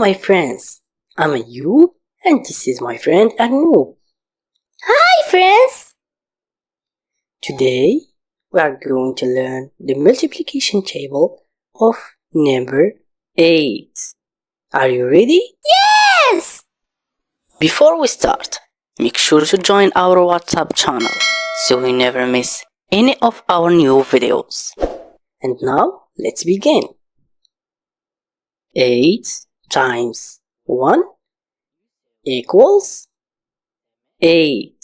my friends. I'm Ayoub and this is my friend Arnoub. Hi friends! Today we are going to learn the multiplication table of number 8. Are you ready? Yes! Before we start, make sure to join our WhatsApp channel so you never miss any of our new videos. And now let's begin. 8 times 1 equals 8.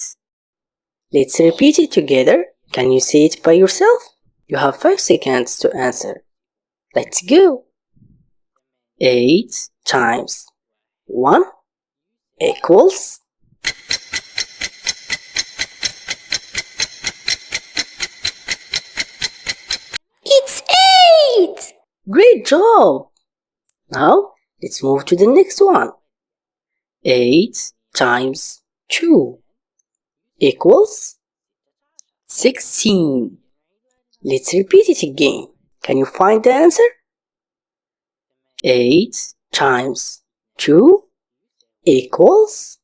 Let's repeat it together. Can you say it by yourself? You have 5 seconds to answer. Let's go. 8 times 1 equals It's 8! Great job! Now let's move to the next one. 8 times 2 equals 16. Let's repeat it again. Can you find the answer? 8 times 2 equals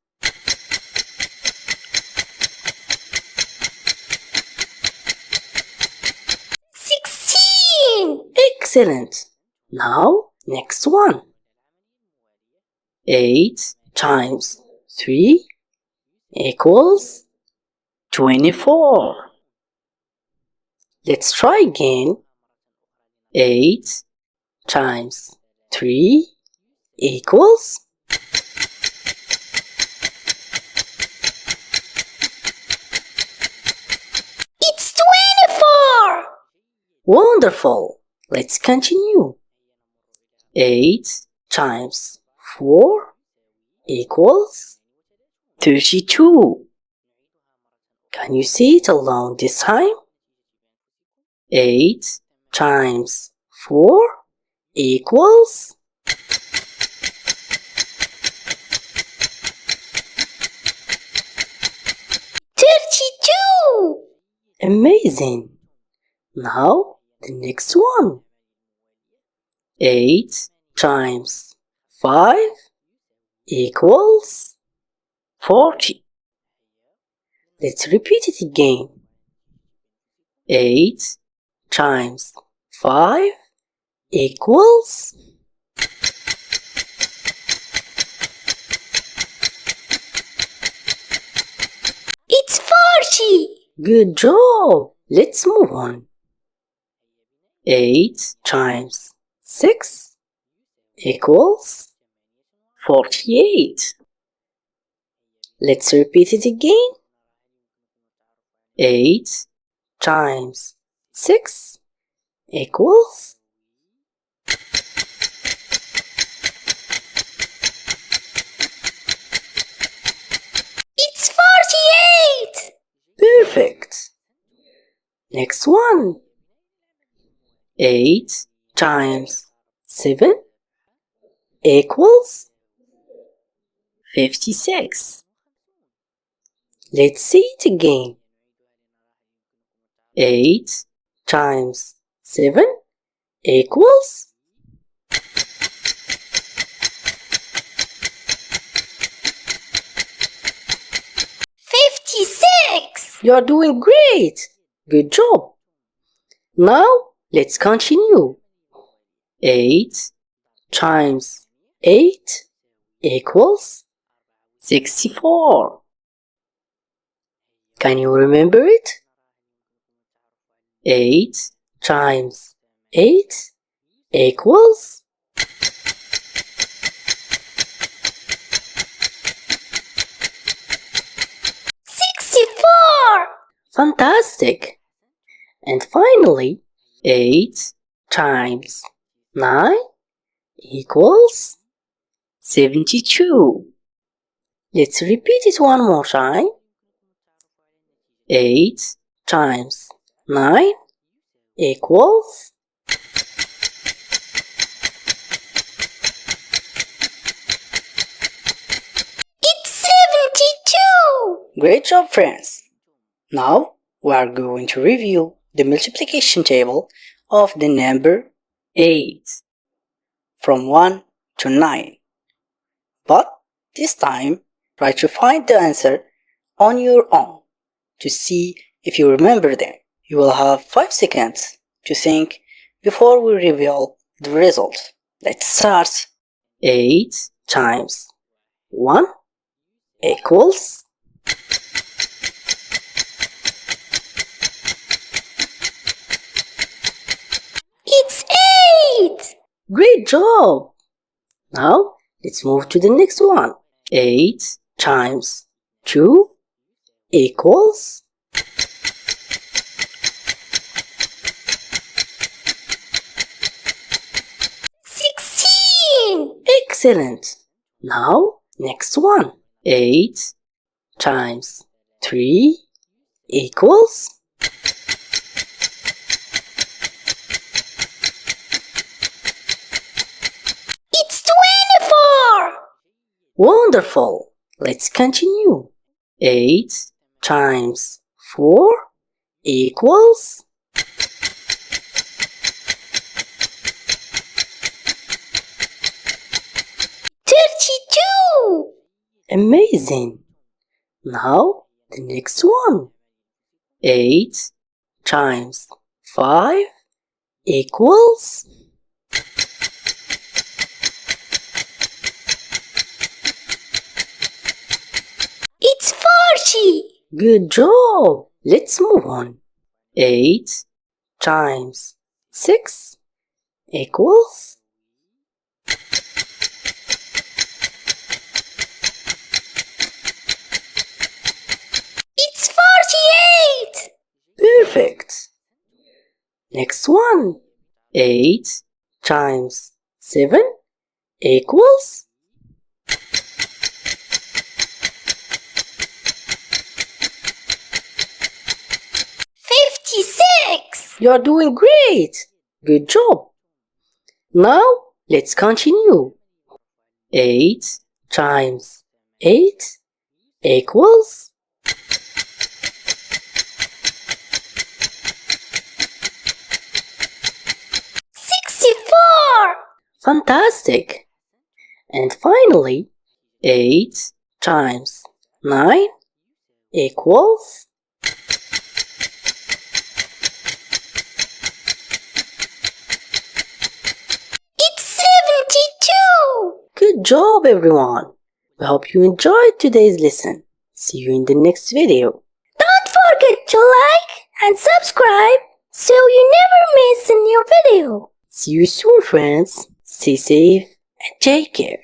16! Excellent! Now, next one. 8 times 3 equals 24. Let's try again. 8 times 3 equals It's 24! Wonderful! Let's continue. 8 times 4 equals 32. Can you see it along this time? 8 times 4 equals 32! Amazing! Now the next one. 8 times 5 equals 40. Let's repeat it again. 8 times 5 equals It's 40! Good job! Let's move on. 8 times 6 equals 48. Let's repeat it again. 8 times 6 equals It's 48! Perfect! Next one. 8 times 7 equals 56. Let's see it again. 8 times 7 equals 56! You are doing great! Good job! Now let's continue. 8 times 8 equals 64. Can you remember it? 8 times 8 equals 64! Fantastic! And finally, 8 times 9 equals 72. Let's repeat it one more time. 8 times 9 equals It's 72! Great job, friends! Now we are going to review the multiplication table of the number 8 from 1 to 9. But this time, try to find the answer on your own to see if you remember them. You will have 5 seconds to think before we reveal the result. Let's start. 8 times 1 equals. It's 8. Great job! Now, let's move to the next one. 8 times 2 equals. 16. Excellent! Now, next one. 8 times 3 equals. It's 24. Wonderful! Let's continue. 8 times 4 equals. 32. Amazing! Now, the next one. 8 times 5 equals. It's 40. Good job! Let's move on. 8 times 6 equals. It's 48. Perfect! Next one. 8 times 7 equals. 56. You're doing great! Good job! Now, let's continue. 8 times 8 equals. 64. Fantastic! And finally, 8 times 9 equals. It's 72. Good job, everyone! We hope you enjoyed today's lesson. See you in the next video. Don't forget to like and subscribe so you never miss a new video. See you soon, friends. Stay safe and take care.